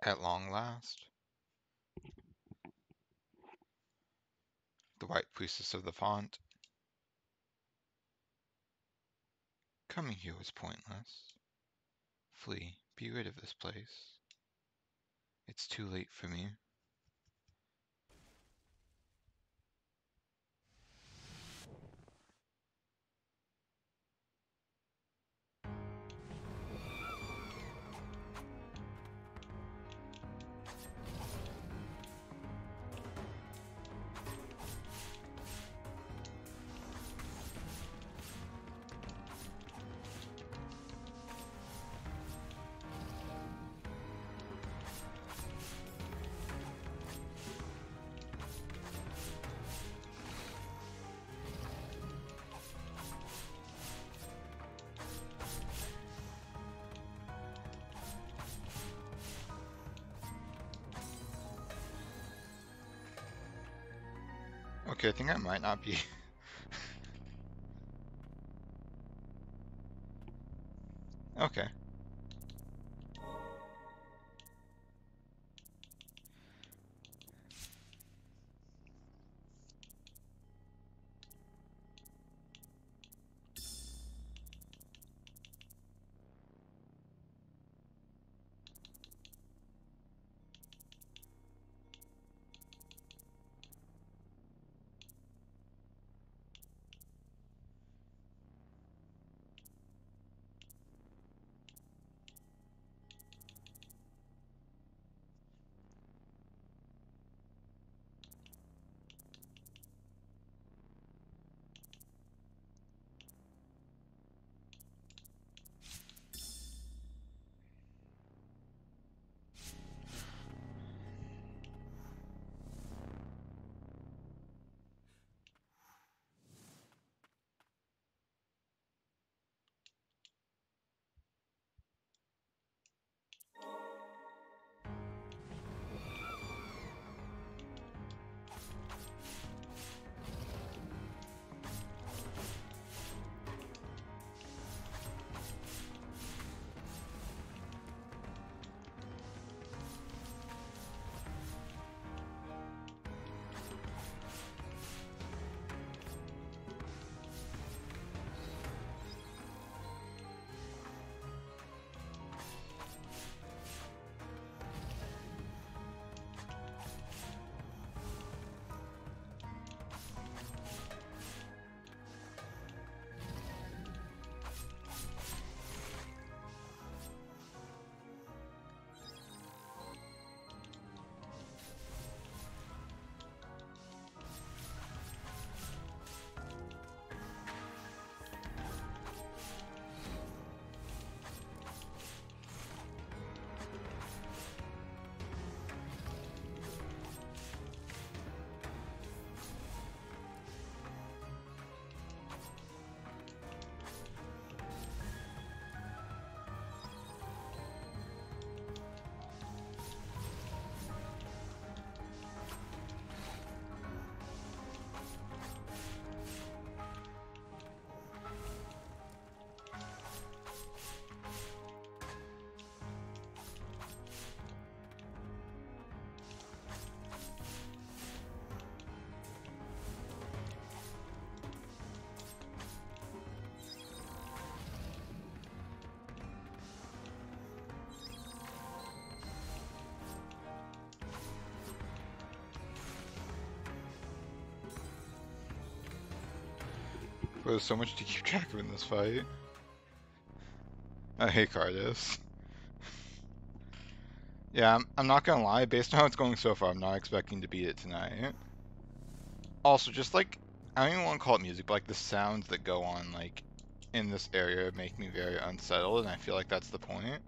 At long last, the white priestess of the font. Coming here was pointless. Flee, be rid of this place. It's too late for me. Okay, I think I might not be. Okay. There's so much to keep track of in this fight. I hate Cardis. Yeah, I'm not gonna lie, based on how it's going so far, I'm not expecting to beat it tonight. Also, just like, I don't even want to call it music, but like the sounds that go on, like, in this area make me very unsettled, and I feel like that's the point.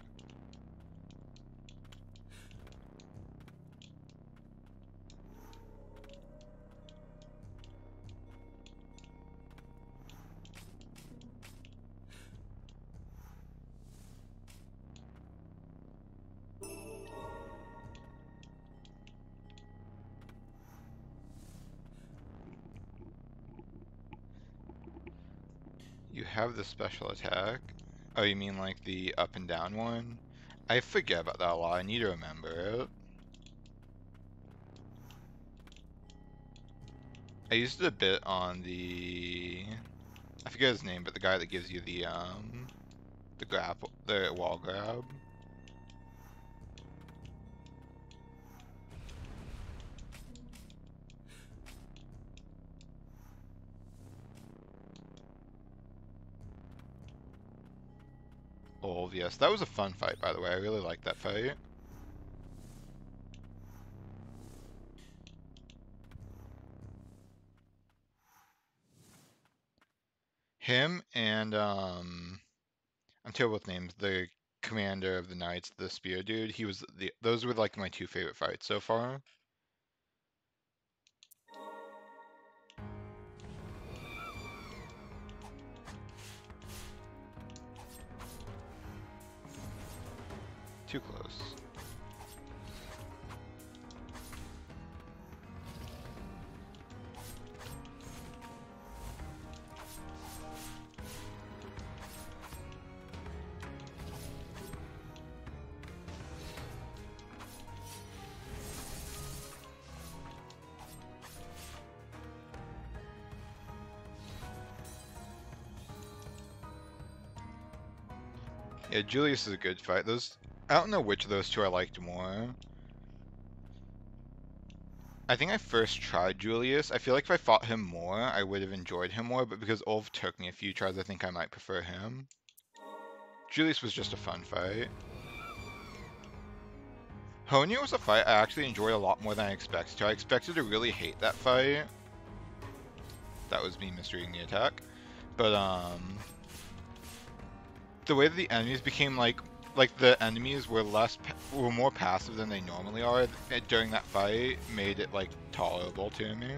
You have the special attack. Oh, you mean like the up and down one? I forget about that a lot. I need to remember it. I used it a bit on the... I forget his name, but the guy that gives you the grapple, the wall grab. Oh, yes, that was a fun fight, by the way. I really liked that fight. Him and, I'm terrible with names. The commander of the knights, the spear dude, he was those were like my two favorite fights so far. Too close. Yeah, Julius is a good fight. I don't know which of those two I liked more. I think I first tried Julius. I feel like if I fought him more, I would have enjoyed him more, but because Ulf took me a few tries, I think I might prefer him. Julius was just a fun fight. Honya was a fight I actually enjoyed a lot more than I expected to. I expected to really hate that fight. That was me misreading the attack. But, the way that the enemies became like the enemies were were more passive than they normally are during that fight made it like tolerable to me.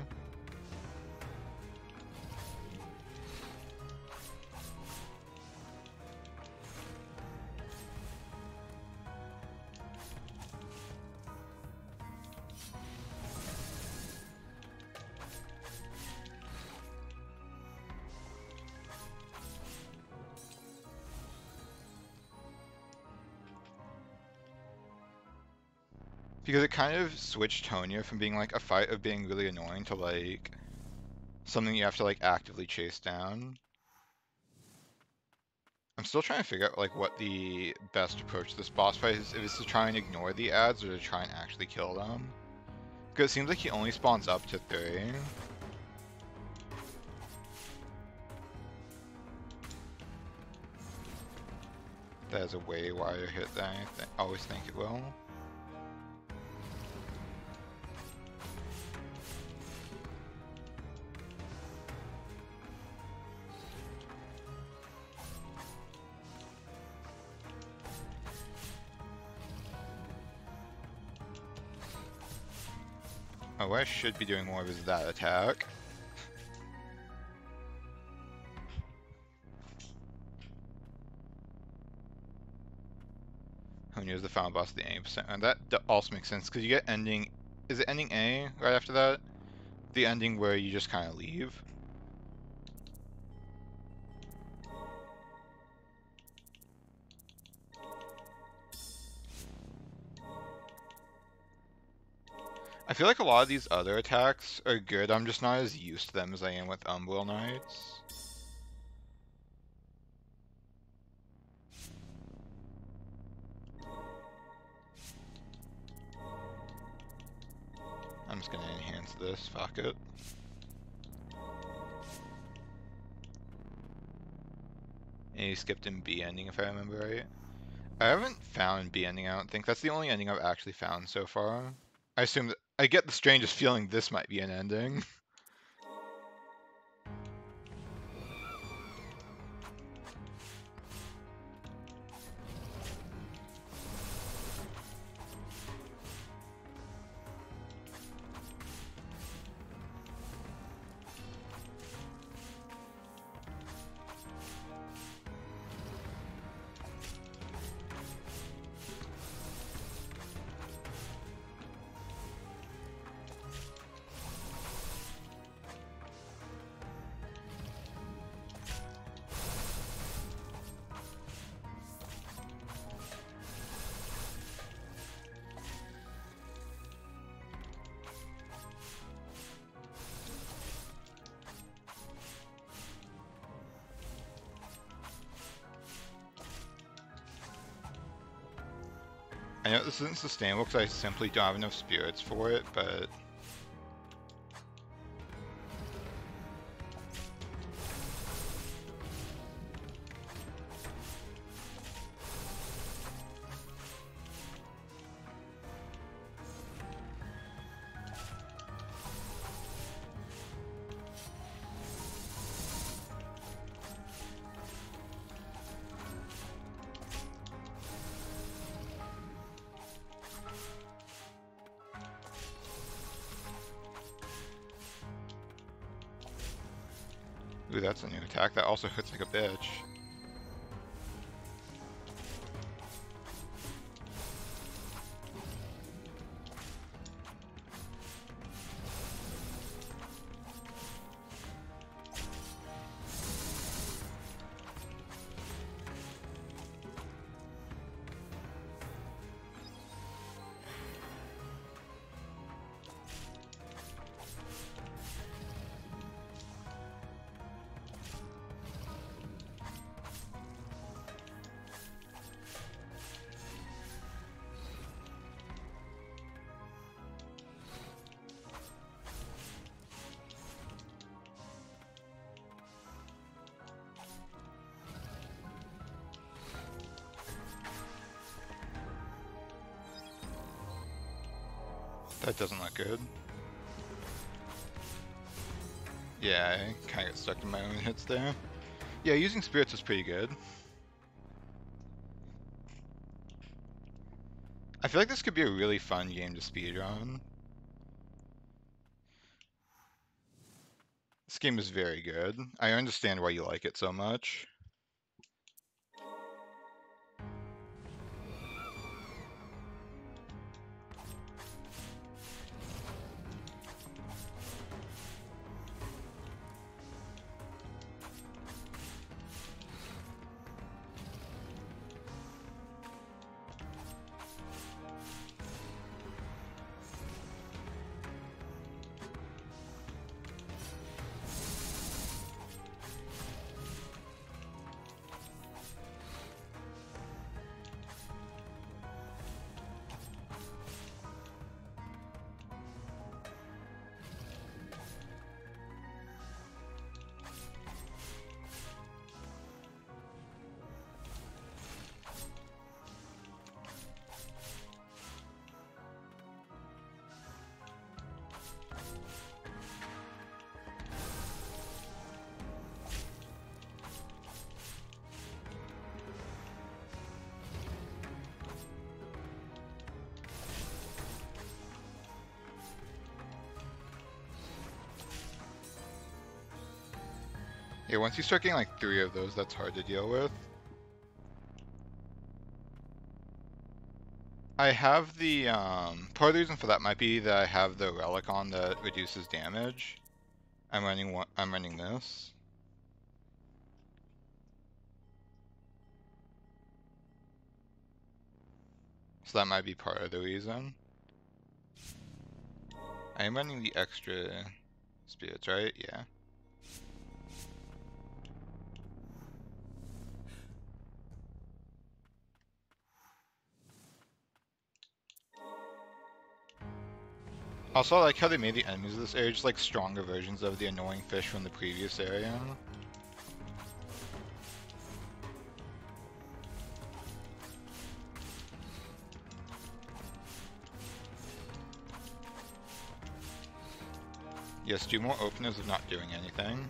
Because it kind of switched Tonya from being like a fight of being really annoying to like something you have to like actively chase down. I'm still trying to figure out like what the best approach to this boss fight is, if it's to try and ignore the ads or to try and actually kill them. Because it seems like he only spawns up to 3. That is a way wider hit than I always think it will. Oh, what I should be doing more of is that attack. Honya is the final boss of the 80%, and that also makes sense because you get ending. Is it ending A right after that? The ending where you just kind of leave. I feel like a lot of these other attacks are good. I'm just not as used to them as I am with Umbral Knights. I'm just gonna enhance this. Fuck it. And he skipped in B ending if I remember right. I haven't found B ending, I don't think. That's the only ending I've actually found so far. I assume that I get the strangest feeling this might be an ending. know this isn't sustainable because I simply don't have enough spirits for it, but... Ooh, that's a new attack. That also hits like a bitch. That doesn't look good. Yeah, I kinda got stuck in my own hits there. Yeah, using spirits is pretty good. I feel like this could be a really fun game to speedrun. This game is very good. I understand why you like it so much. Yeah, once you start getting like 3 of those, that's hard to deal with. I have the, part of the reason for that might be that I have the relic on that reduces damage. I'm running this. So that might be part of the reason. I am running the extra spirits, right? Yeah. Also, I like how they made the enemies of this area just like stronger versions of the annoying fish from the previous area. Yes, do more openers of not doing anything.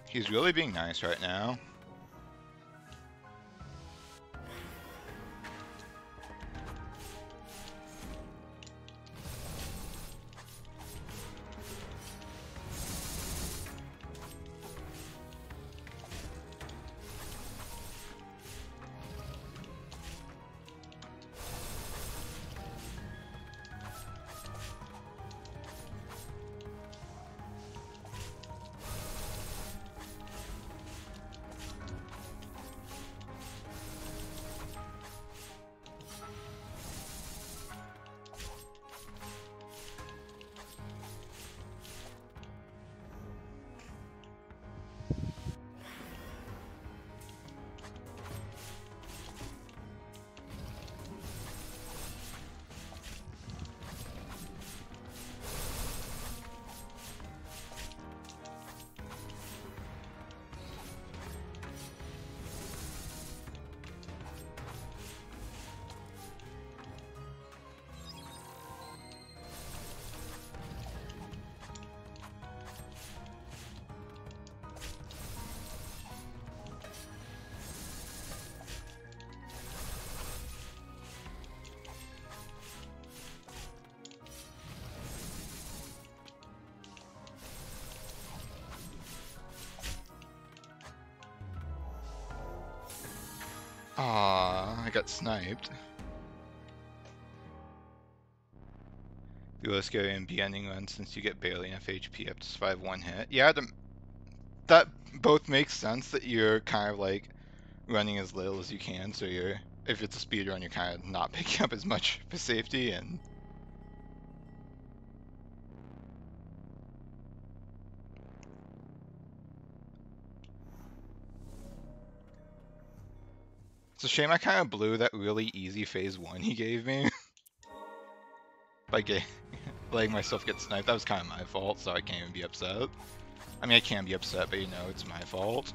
He's really being nice right now. Aw, I got sniped. The low scary and B ending run since you get barely enough HP up to survive one hit. Yeah, that both makes sense that you're kind of like running as little as you can, so you're, if it's a speed run, you're kind of not picking up as much for safety, and it's a shame I kind of blew that really easy phase 1 he gave me by letting myself get sniped. That was kind of my fault, so I can't even be upset. I mean, I can be upset, but you know, it's my fault.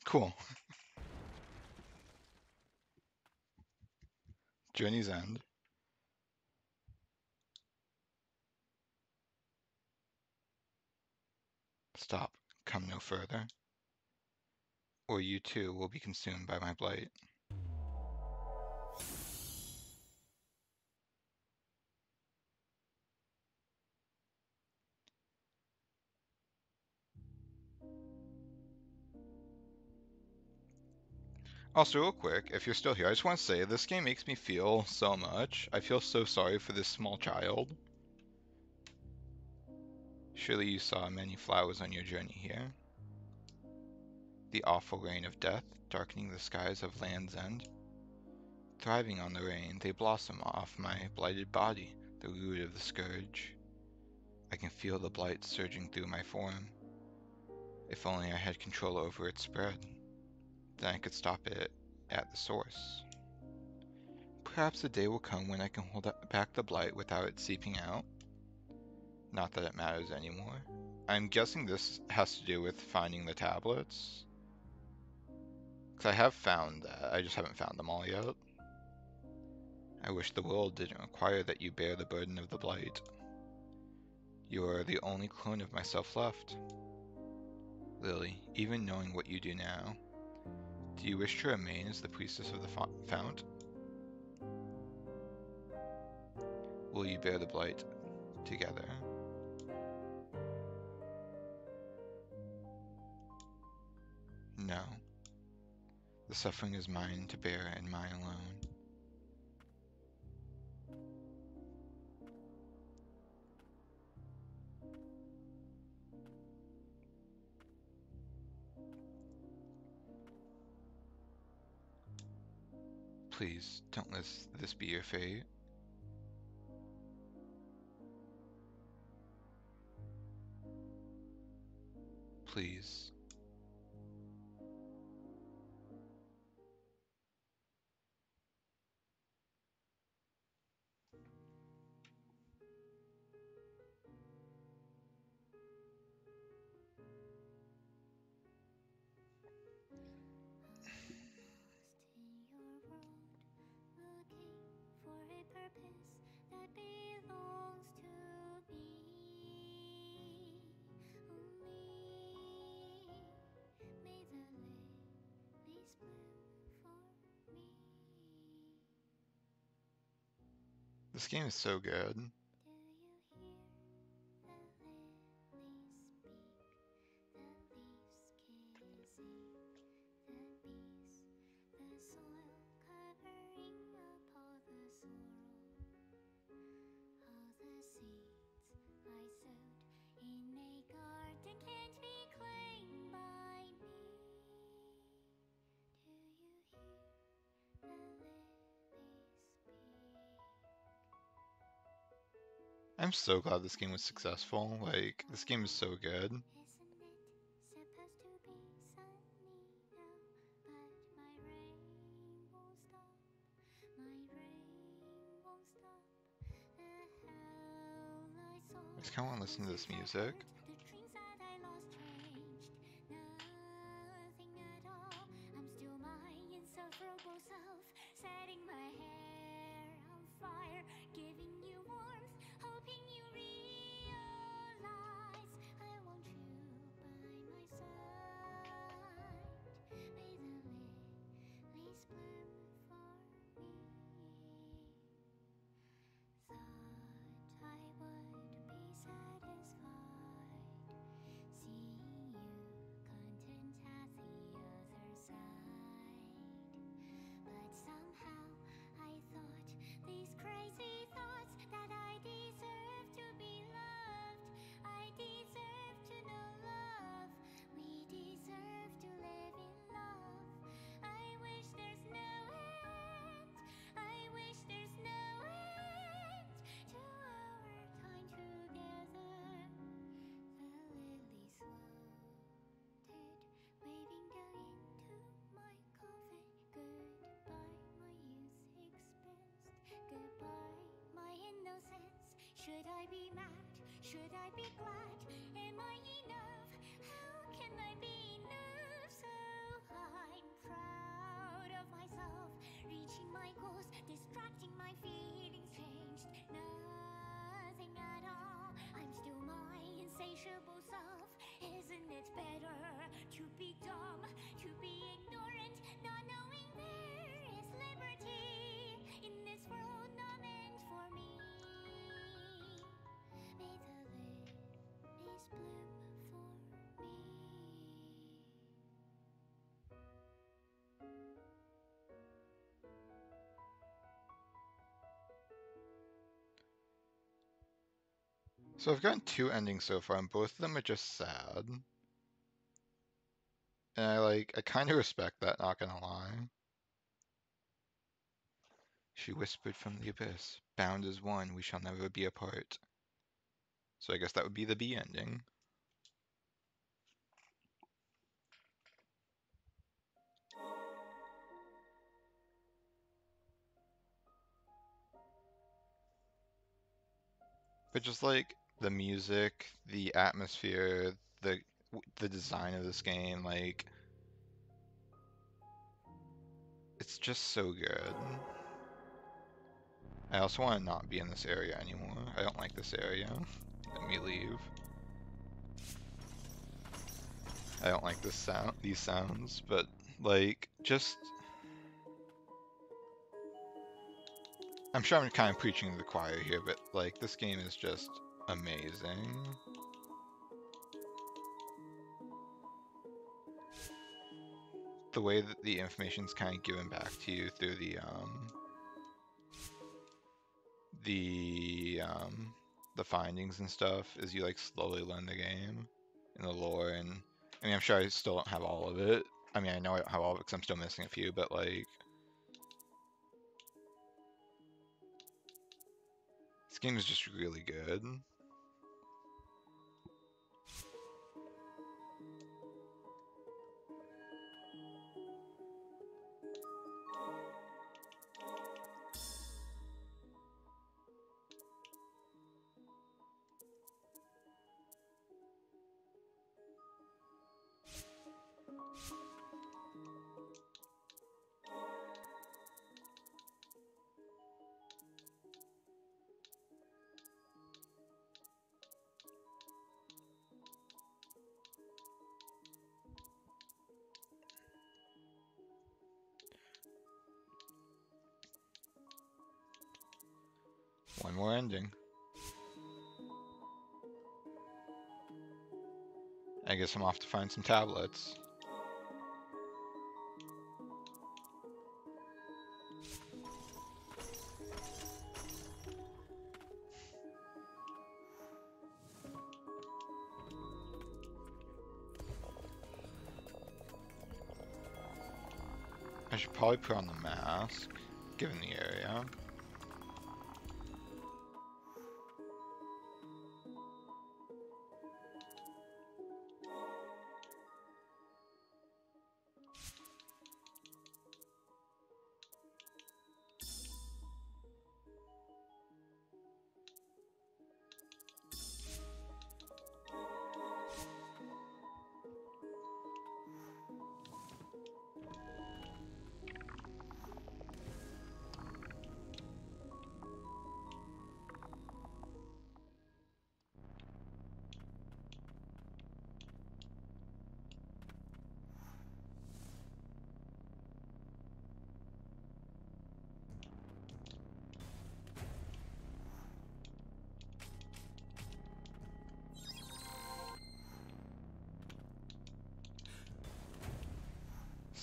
Cool. Journey's End. Stop. Come no further, or you too will be consumed by my blight. Also, real quick, if you're still here, I just want to say this game makes me feel so much. I feel so sorry for this small child. Surely you saw many flowers on your journey here. The awful rain of death, darkening the skies of Land's End. Thriving on the rain, they blossom off my blighted body, the root of the scourge. I can feel the blight surging through my form. If only I had control over its spread, then I could stop it at the source. Perhaps a day will come when I can hold back the blight without it seeping out. Not that it matters anymore. I'm guessing this has to do with finding the tablets. Because I have found that, I just haven't found them all yet. I wish the world didn't require that you bear the burden of the blight. You are the only clone of myself left. Lily, even knowing what you do now, do you wish to remain as the priestess of the fount? Will you bear the blight together? No. The suffering is mine to bear and mine alone. Please, don't let this be your fate. Please. This game is so good. I'm so glad this game was successful. Like, this game is so good. I just kind of want to listen to this music. Should I be mad? Should I be glad? Am I enough? How can I be enough? So I'm proud of myself, reaching my goals, distracting my feelings changed. Nothing at all. I'm still my insatiable self. Isn't it better to be dumb, to be ignorant, not knowing there is liberty in this world not meant for me? May the lilies bloom for me. So I've gotten 2 endings so far, and both of them are just sad. And I kind of respect that, not gonna lie. She whispered from the abyss, bound as one, we shall never be apart. So I guess that would be the B ending. But just like the music, the atmosphere, the design of this game, like it's just so good. I also want to not be in this area anymore. I don't like this area. Let me leave. I don't like these sounds, but like just I'm sure I'm kind of preaching to the choir here, but like this game is just amazing. The way that the information's kind of given back to you through the findings and stuff as you like slowly learn the game and the lore, and I mean I'm sure I still don't have all of it. I mean I know I don't have all of it because I'm still missing a few, but like this game is just really good. One more ending. I guess I'm off to find some tablets. I should probably put on the mask, given the area.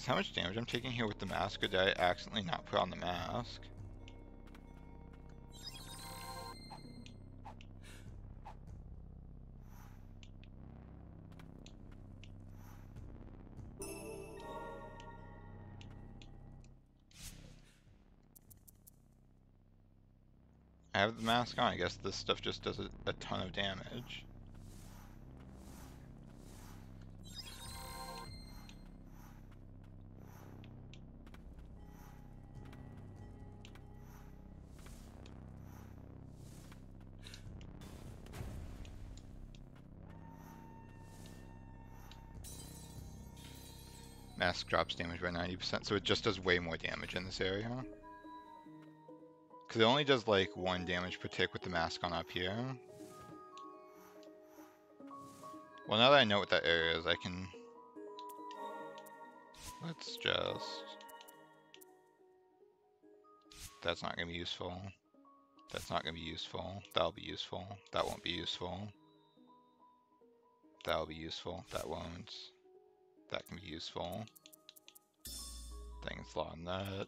How much damage I'm taking here with the mask, or did I accidentally not put on the mask? I have the mask on, I guess this stuff just does a ton of damage. Mask drops damage by 90%, so it just does way more damage in this area. Because it only does like 1 damage per tick with the mask on up here. Well, now that I know what that area is, I can... Let's just... That's not going to be useful. That's not going to be useful. That'll be useful. That won't be useful. That'll be useful. That won't. That can be useful. Dang, it's a lot on that.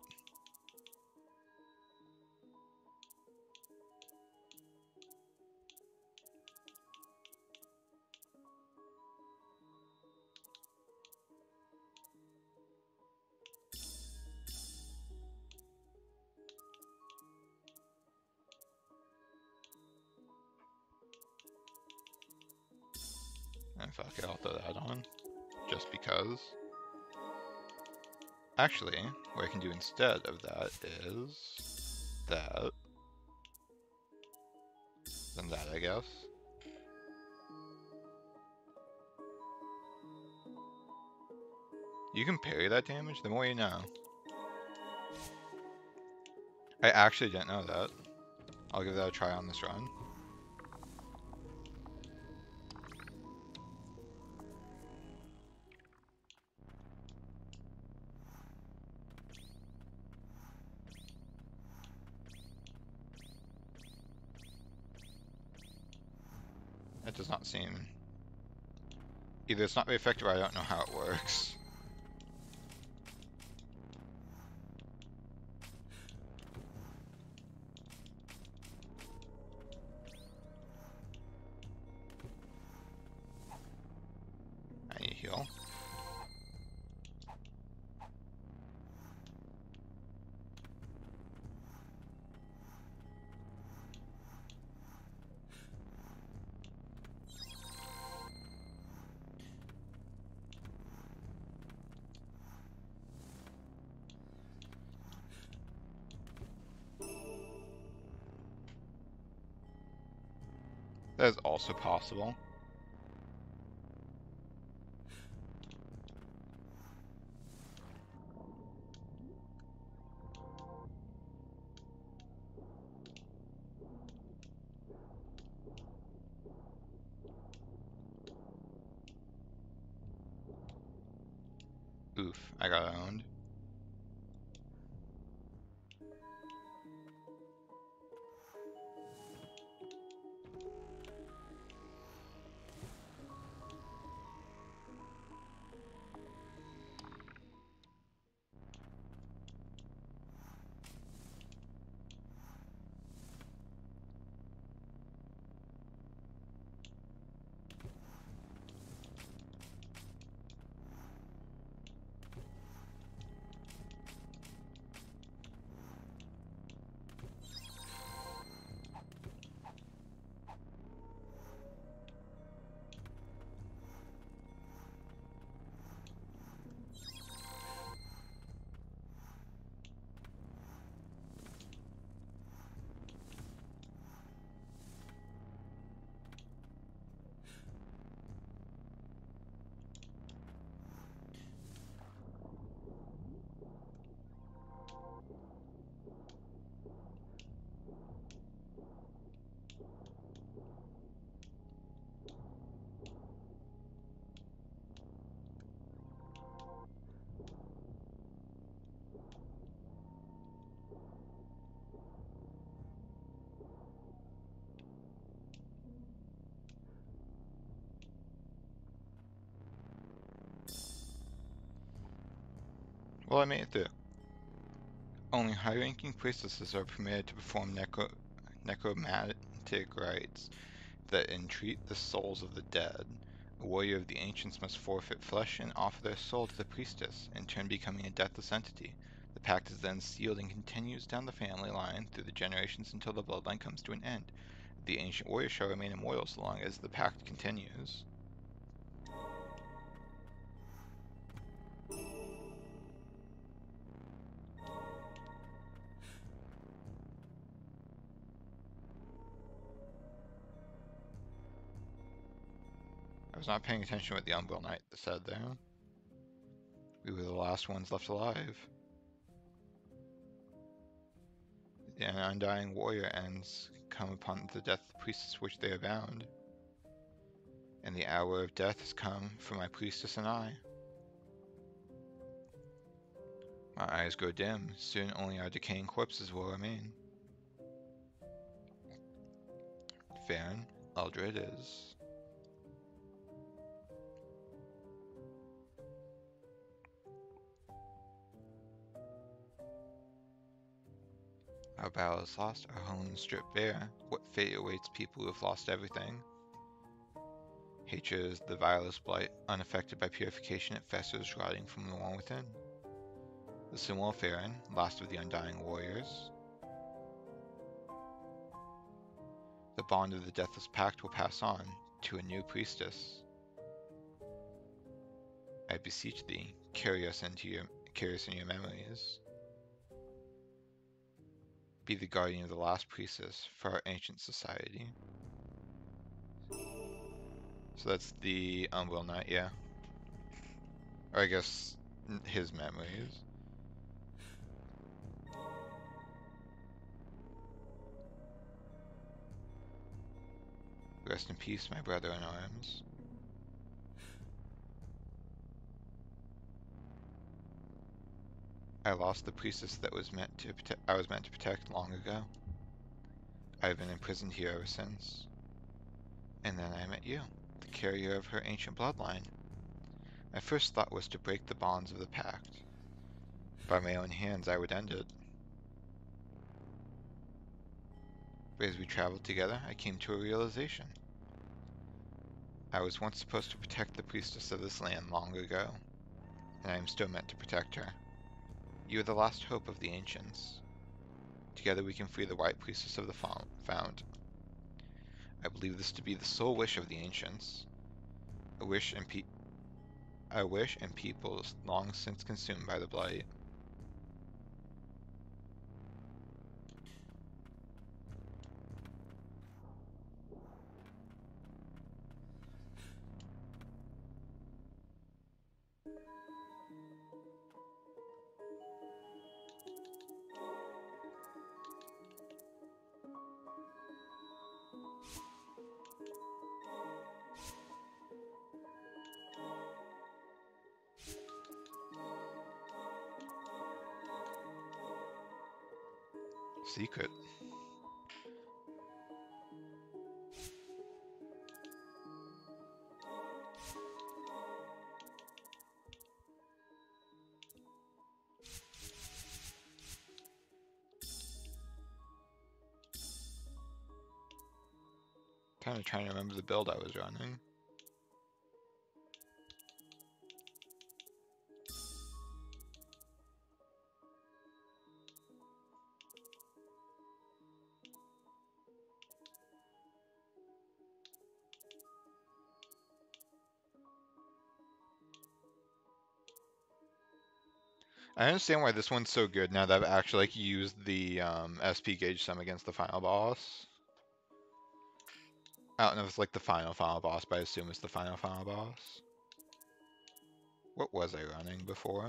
And fuck it, I'll throw that on. Just because. Actually, what I can do instead of that is that. than that, I guess. You can parry that damage? The more you know. I actually didn't know that. I'll give that a try on this run. That does not seem... Either it's not very effective or I don't know how it works. I need heal. That is also possible. Oof, I got owned. Well, I made it through. Only high-ranking priestesses are permitted to perform necromantic rites that entreat the souls of the dead. A warrior of the ancients must forfeit flesh and offer their soul to the priestess, in turn becoming a deathless entity. The pact is then sealed and continues down the family line through the generations until the bloodline comes to an end. The ancient warrior shall remain immortal so long as the pact continues. I was not paying attention to what the Umbral Knight said there. We were the last ones left alive. An undying warrior ends come upon the death priestess which they are bound. And the hour of death has come for my priestess and I. My eyes grow dim, soon only our decaying corpses will remain. Farron, Eldred is. Our battle is lost, our home is stripped bare. What fate awaits people who have lost everything? Hatred is the vilest blight, unaffected by purification, it festers, rotting from the one within. The symbol of Farron, last of the undying warriors. The bond of the deathless pact will pass on to a new priestess. I beseech thee, carry us in your memories. Be the guardian of the last priestess for our ancient society. So that's the Will Knight, yeah. Or I guess his memories. Rest in peace, my brother in arms. I lost the priestess that I was meant to protect long ago. I've been imprisoned here ever since. And then I met you, the carrier of her ancient bloodline. My first thought was to break the bonds of the pact. By my own hands I would end it. But as we traveled together, I came to a realization. I was once supposed to protect the priestess of this land long ago, and I am still meant to protect her. You are the last hope of the ancients. Together we can free the White Priestess of the Fount. I believe this to be the sole wish of the ancients. A wish and peoples long since consumed by the blight. Secret. Kind of trying to remember the build I was running. I understand why this one's so good now that I've actually used the SP gauge sum against the final boss. I don't know if it's like the final boss, but I assume it's the final boss. What was I running before?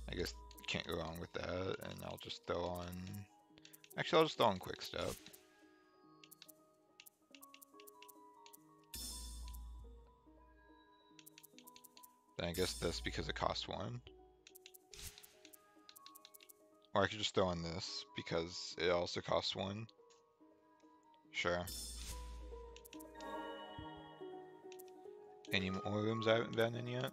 I guess can't go wrong with that, and I'll just throw on... Actually, I'll just throw on Quick Step. Then I guess this because it costs 1. Or I could just throw on this because it also costs 1. Sure. Any more rooms I haven't been in yet?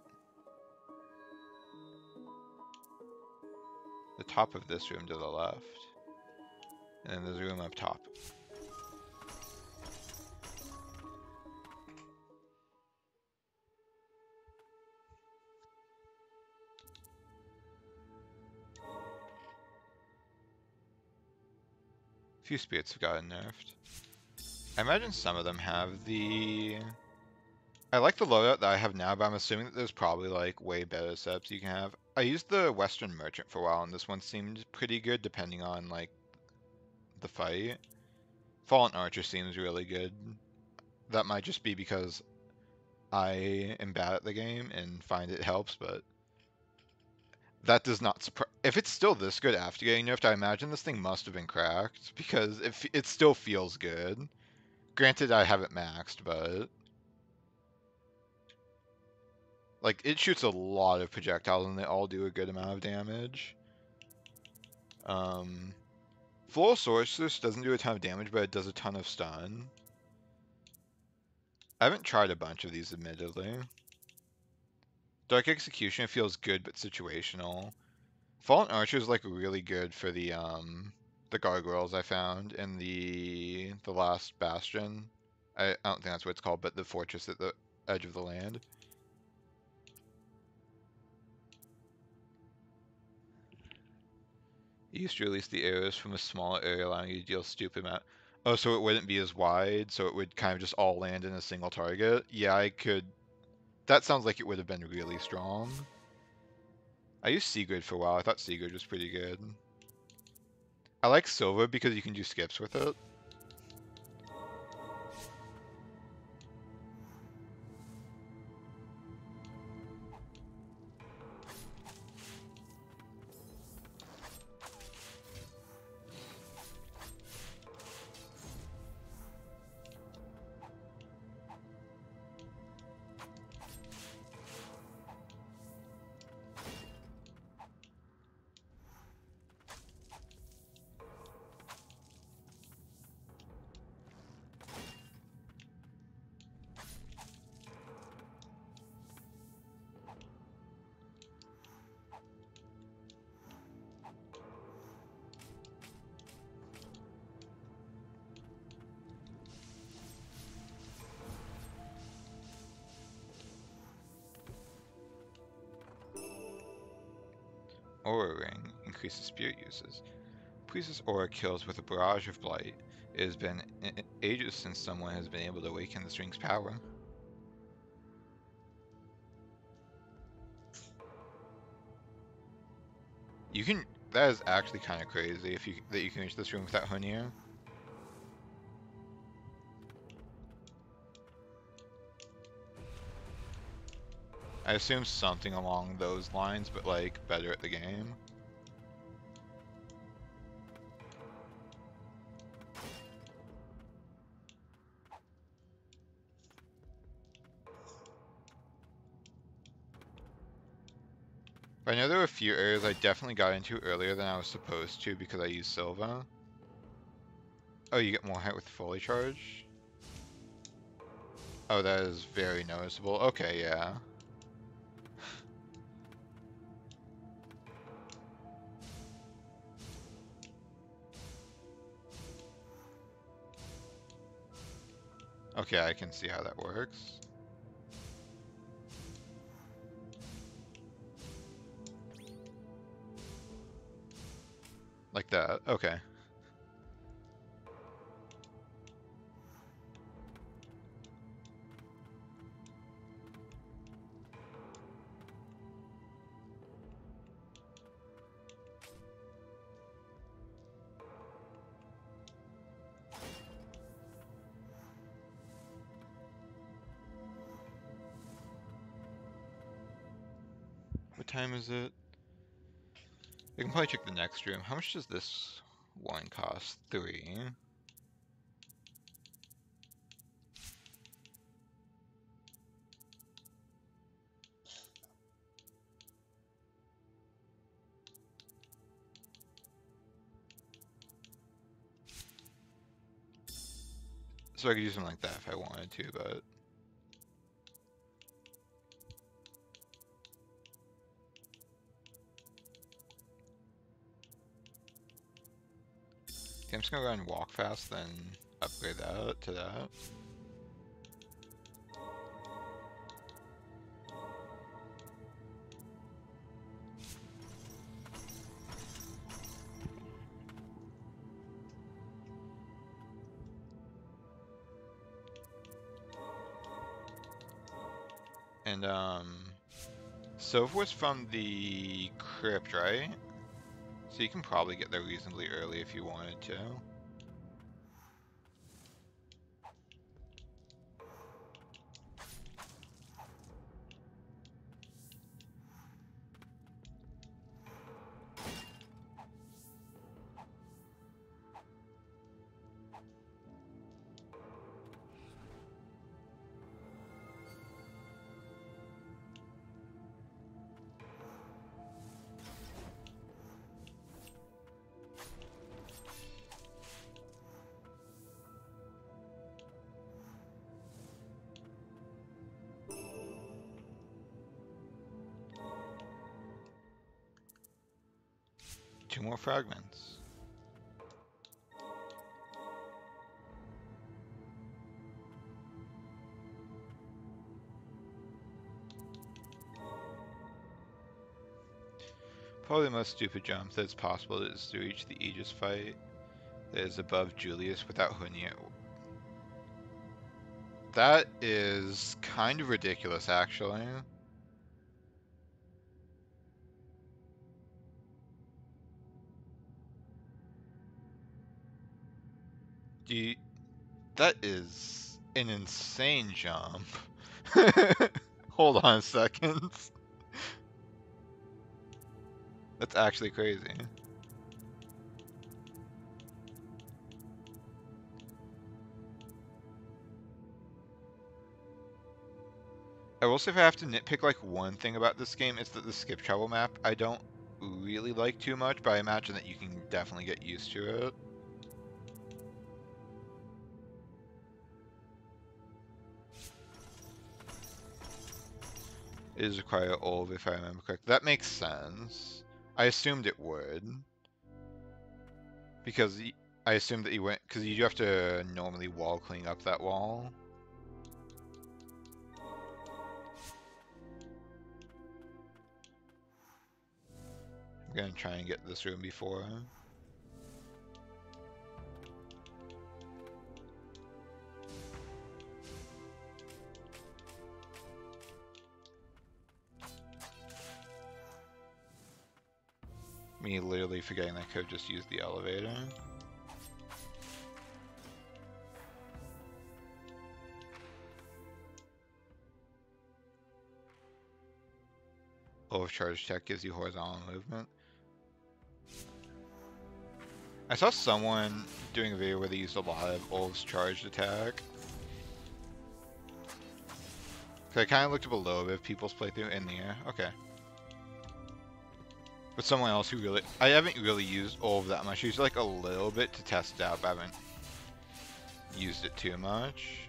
The top of this room to the left. And then there's a room up top. A few spirits have gotten nerfed. I imagine some of them have the... I like the loadout that I have now, but I'm assuming that there's probably like way better setups you can have. I used the Western Merchant for a while, and this one seemed pretty good depending on like the fight. Fallen Archer seems really good. That might just be because I am bad at the game and find it helps, but that does not surprise. If it's still this good after getting nerfed, I imagine this thing must have been cracked because it still feels good. Granted, I haven't maxed, but like it shoots a lot of projectiles and they all do a good amount of damage. Floral Sorceress doesn't do a ton of damage, but it does a ton of stun. I haven't tried a bunch of these, admittedly. Dark Execution feels good, but situational. Fallen Archer is like really good for the gargoyles I found in the last bastion. I don't think that's what it's called, but the fortress at the edge of the land. It used to release the arrows from a smaller area, allowing you to deal stupid amount. Oh, so it wouldn't be as wide, so it would kind of just all land in a single target? Yeah, I could... That sounds like it would have been really strong. I used Sigurd for a while. I thought Sigurd was pretty good. I like Silva because you can do skips with it. Aura Ring increases spirit uses. Priestess Aura kills with a barrage of blight. It has been ages since someone has been able to awaken this ring's power. You can. That is actually kind of crazy that you can reach this room without Hunia. I assume something along those lines, but like better at the game. But I know there were a few areas I definitely got into earlier than I was supposed to because I used Silva. Oh, you get more height with fully charge? Oh, that is very noticeable. Okay, yeah. Okay, I can see how that works. Like that, okay. What time is it? I can probably check the next room. How much does this one cost? 3. So I could use something like that if I wanted to, but... Okay, I'm just gonna go ahead and walk fast, then upgrade that to that. And, Soph was from the crypt, right? So you can probably get there reasonably early if you wanted to. Two more fragments. Probably the most stupid jump that's possible is to reach the Aegis fight that is above Julius without Hunia. That is kind of ridiculous, actually. That is an insane jump. Hold on a second. That's actually crazy. I will say if I have to nitpick like one thing about this game, it's that the skip travel map I don't really like too much, but I imagine that you can definitely get used to it. It is required Olv if I remember correctly. That makes sense. I assumed it would. Because I assumed that you went, because you do have to normally wall clean up that wall. We're gonna try and get this room before. Me literally forgetting I could have just used the elevator. Overcharge check gives you horizontal movement. I saw someone doing a video where they used a lot of Ulf's charged attack. So I kind of looked up a little bit of people's playthrough in the air. Okay. But someone else who really... I haven't really used Ulf that much. I used like a little bit to test it out, but I haven't used it too much.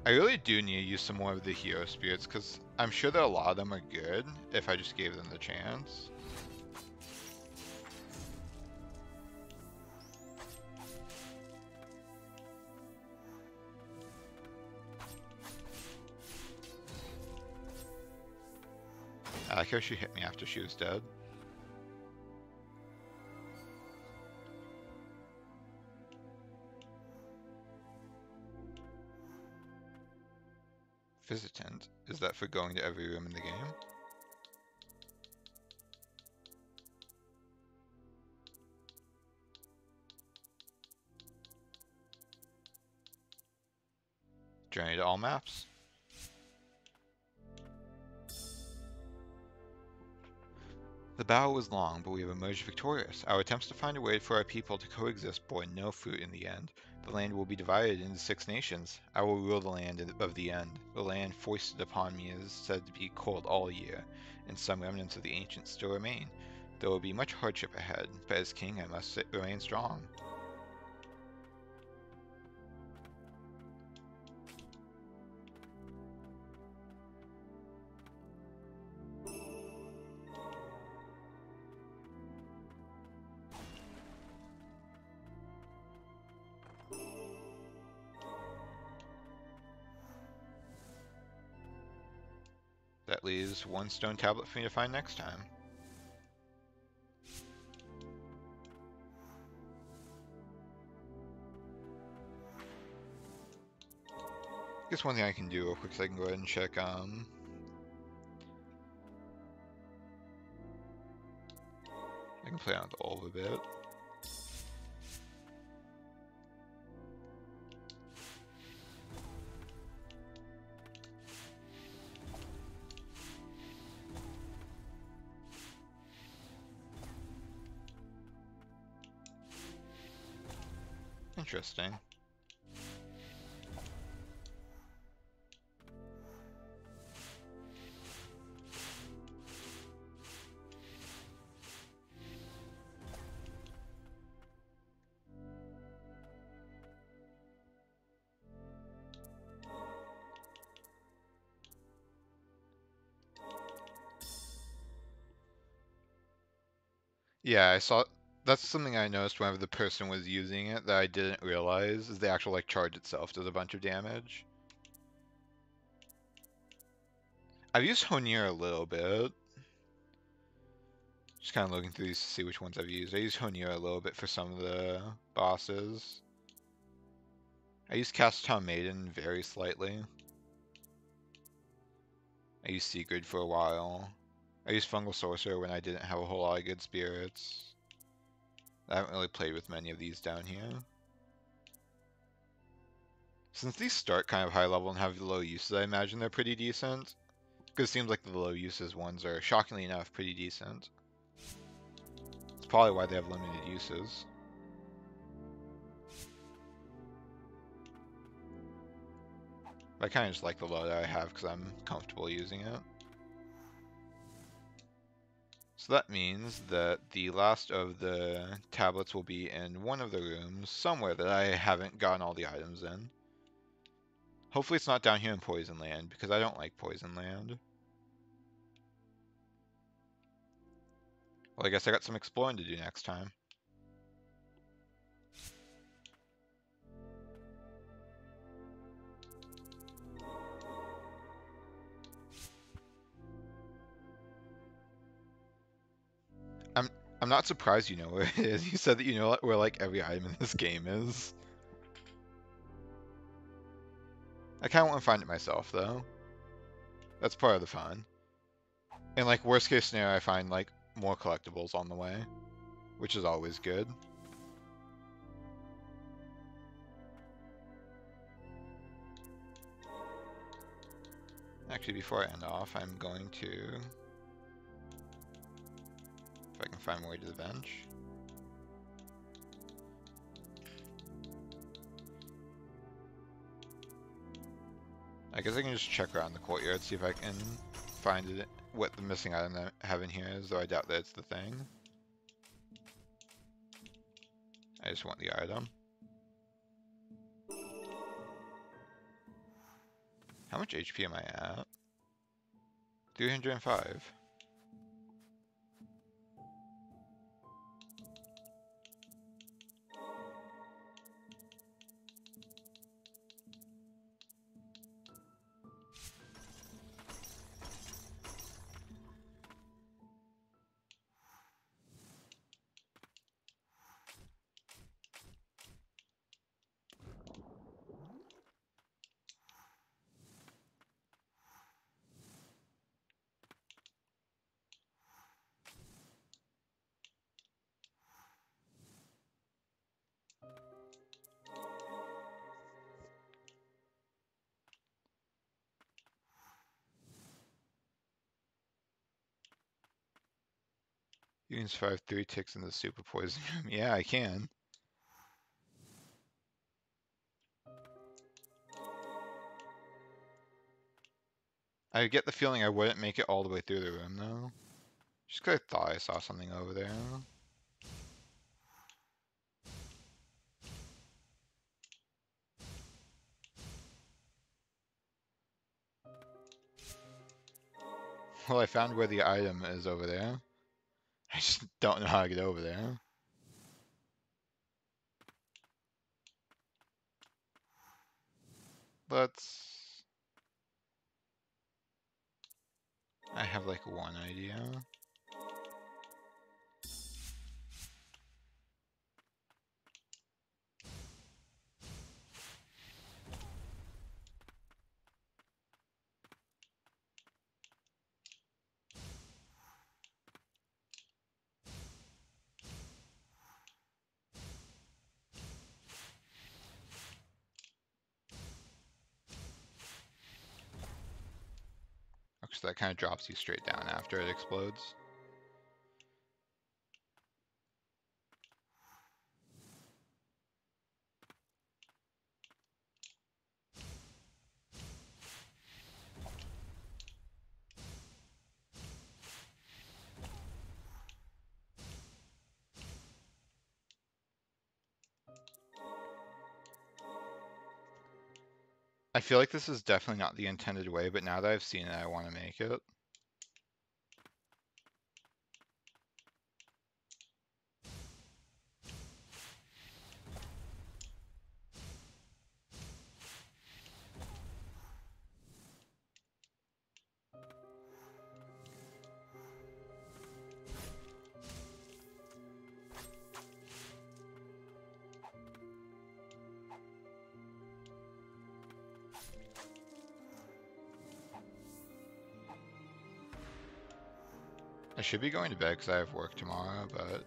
I really do need to use some more of the hero spirits, because I'm sure that a lot of them are good if I just gave them the chance. I like how she hit me after she was dead. Visitant? Is that for going to every room in the game? Journey to all maps. The battle was long, but we have emerged victorious. Our attempts to find a way for our people to coexist bore no fruit in the end. The land will be divided into 6 nations. I will rule the land of the end. The land foisted upon me is said to be cold all year, and some remnants of the ancients still remain. There will be much hardship ahead, but as king I must remain strong. That leaves 1 stone tablet for me to find next time. I guess one thing I can do real quick is I can go ahead and check I can play on with Ulf a bit. Interesting. Yeah, I saw. That's something I noticed whenever the person was using it that I didn't realize is the actual like charge itself does a bunch of damage. I've used Honir a little bit. Just kind of looking through these to see which ones I've used. I used Honir a little bit for some of the bosses. I used Cast Town Maiden very slightly. I used Sigurd for a while. I used Fungal Sorcerer when I didn't have a whole lot of good spirits. I haven't really played with many of these down here. Since these start kind of high level and have low uses, I imagine they're pretty decent. Because it seems like the low uses ones are, shockingly enough, pretty decent. It's probably why they have limited uses. But I kind of just like the low that I have because I'm comfortable using it. So that means that the last of the tablets will be in one of the rooms somewhere that I haven't gotten all the items in. Hopefully it's not down here in Poison Land, because I don't like Poison Land. Well, I guess I got some exploring to do next time. I'm not surprised you know where it is. You said that you know where like every item in this game is. I kind of want to find it myself though. That's part of the fun. In like worst case scenario, I find like more collectibles on the way, which is always good. Actually, before I end off, I'm going to, if I can find my way to the bench. I guess I can just check around the courtyard, see if I can find it, what the missing item that I have in here is, though I doubt that it's the thing. I just want the item. How much HP am I at? 305. You can survive 3 ticks in the super poison room. Yeah, I can. I get the feeling I wouldn't make it all the way through the room though. Just 'cause I thought I saw something over there. Well, I found where the item is over there. I just don't know how to get over there. Let's... I have like one idea. So that kind of drops you straight down after it explodes. I feel like this is definitely not the intended way, but now that I've seen it, I want to make it. I should be going to bed because I have work tomorrow, but...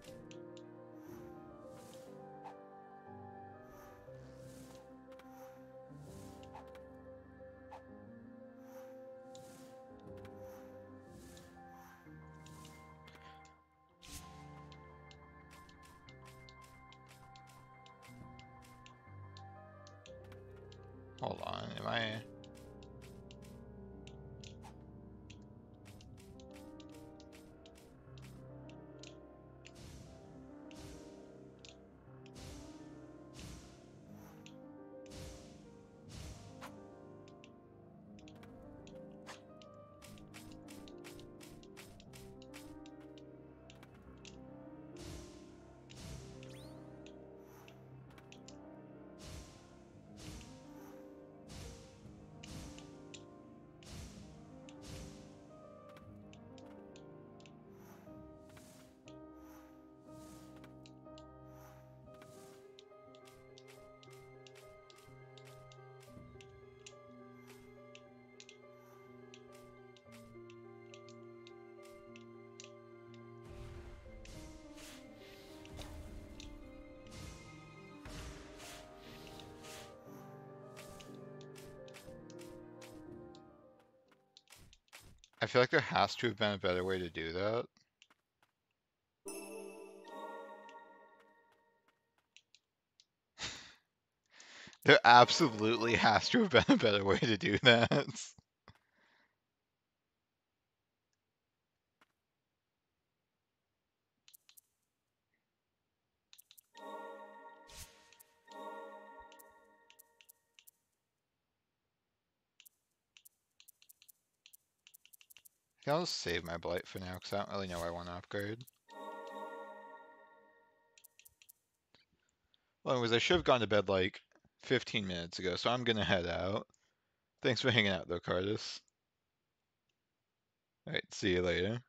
Hold on, am I... I feel like there has to have been a better way to do that. There absolutely has to have been a better way to do that. I'll just save my blight for now because I don't really know I want to upgrade. Well, anyways, I should have gone to bed like 15 minutes ago, so I'm gonna head out. Thanks for hanging out though, Cardis. Alright, see you later.